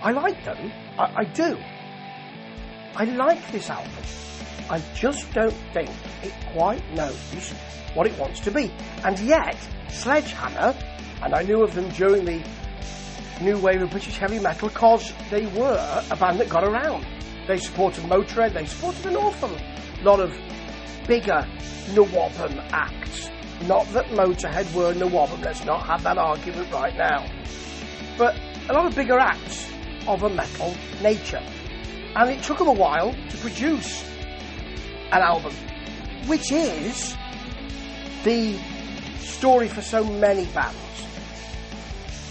I like them. I do. I like this album. I just don't think it quite knows what it wants to be. And yet, Sledgehammer, and I knew of them during the new wave of British heavy metal because they were a band that got around. They supported Motorhead, they supported an awful lot of bigger NWOBHM acts. Not that Motorhead were NWOBHM, let's not have that argument right now. But a lot of bigger acts of a metal nature. And it took them a while to produce an album, which is the story for so many bands.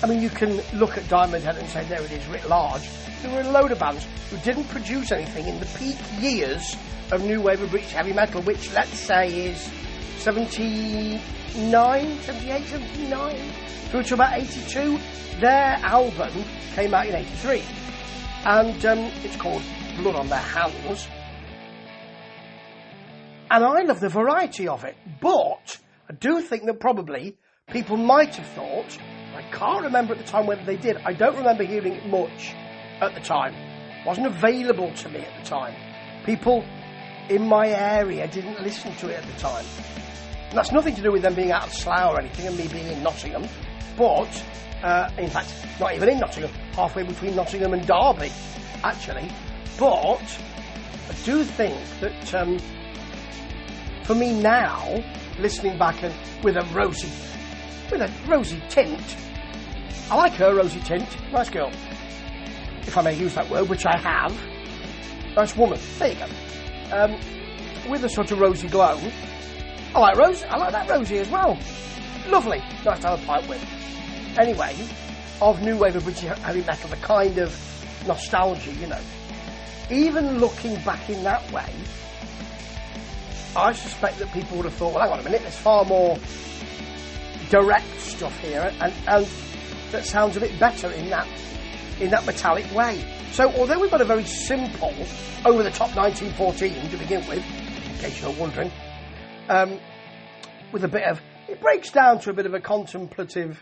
I mean, you can look at Diamond Head and say, there it is, writ large. There were a load of bands who didn't produce anything in the peak years of new wave of British heavy metal, which, let's say, is 78, 79, through to about 82. Their album came out in 83. And it's called Blood on Their Hands. And I love the variety of it. But I do think that probably people might have thought, I can't remember at the time whether they did. I don't remember hearing it much at the time. It wasn't available to me at the time. People in my area didn't listen to it at the time. And that's nothing to do with them being out of Slough or anything and me being in Nottingham. But, in fact, not even in Nottingham. Halfway between Nottingham and Derby, actually. But I do think that for me now, listening back and with a rosy tint, I like her rosy tint, nice girl, if I may use that word, which I have. Nice woman, there you go. With a sort of rosy glow. I like that Rosie as well. Lovely, nice to have a pint with. Anyway, of new wave of British heavy metal, the kind of nostalgia, you know. Even looking back in that way, I suspect that people would have thought, well, hang on a minute, there's far more direct stuff here, and that sounds a bit better in that metallic way. So, although we've got a very simple, over-the-top 1914 to begin with, in case you're wondering, with a bit of, it breaks down to a bit of a contemplative,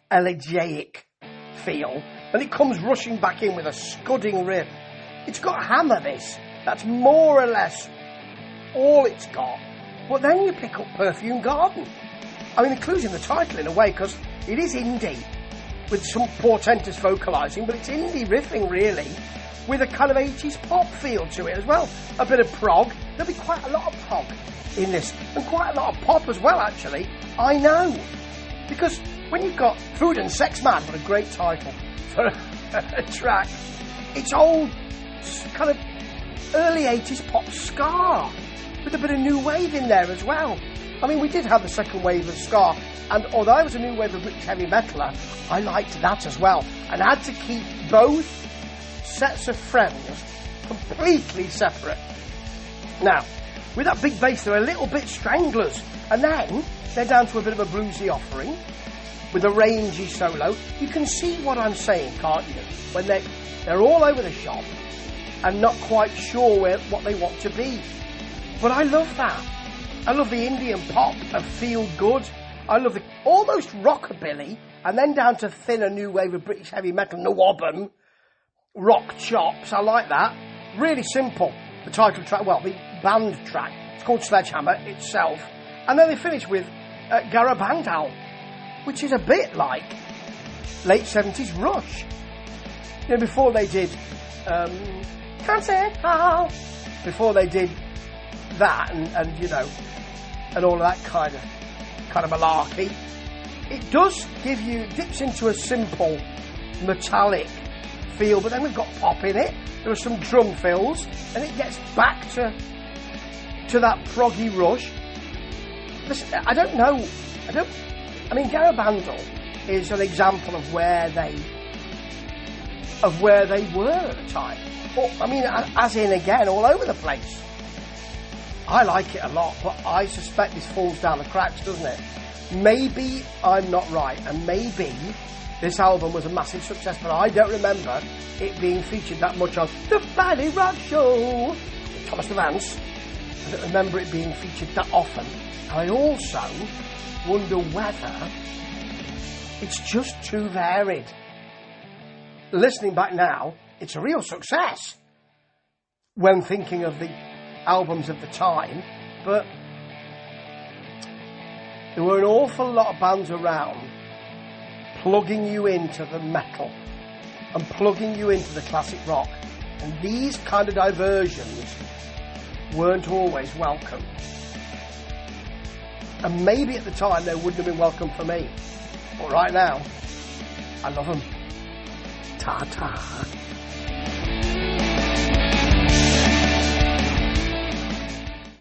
elegiac feel, and it comes rushing back in with a scudding riff. It's got hammer, this. That's more or less all it's got. But then you pick up Perfume Garden. I mean, including the title in a way, because it is indie, with some portentous vocalising, but it's indie riffing, really, with a kind of 80s pop feel to it as well. A bit of prog. There'll be quite a lot of prog in this, and quite a lot of pop as well, actually. I know. Because when you've got Food and Sex Man, what a great title for a track, it's old, kind of early 80s pop ska, with a bit of new wave in there as well. I mean, we did have the second wave of ska, and although I was a new wave of British heavy metaler, I liked that as well, and I had to keep both sets of friends completely separate. Now, with that big bass, they're a little bit stranglers, and then they're down to a bit of a bluesy offering, with a rangy solo. You can see what I'm saying, can't you? When they're all over the shop, and not quite sure what they want to be. But I love that. I love the Indian pop of Feel Good. I love the almost rockabilly, and then down to thinner new wave of British heavy metal, NWOBHM, rock chops. I like that. Really simple. The title track, well, the band track. It's called Sledgehammer itself. And then they finish with Garabandal, which is a bit like late 70s Rush. You know, before they did Can't How, before they did that and you know, and all of that kind of malarkey, it does give you, dips into a simple metallic feel, but then we've got pop in it, there are some drum fills, and it gets back to that proggy Rush. Listen, I mean, Garabandal is an example of where they were at the time. Or, I mean, as in, again, all over the place. I like it a lot, but I suspect this falls down the cracks, doesn't it? Maybe I'm not right, and maybe this album was a massive success, but I don't remember it being featured that much on The Friday Rock Show with Thomas the Vance. I don't remember it being featured that often. And I also wonder whether it's just too varied. listening back now, it's a real success when thinking of the albums of the time, but there were an awful lot of bands around plugging you into the metal and plugging you into the classic rock, and these kind of diversions weren't always welcome. And maybe at the time they wouldn't have been welcome for me, but right now I love them. Ta-ta.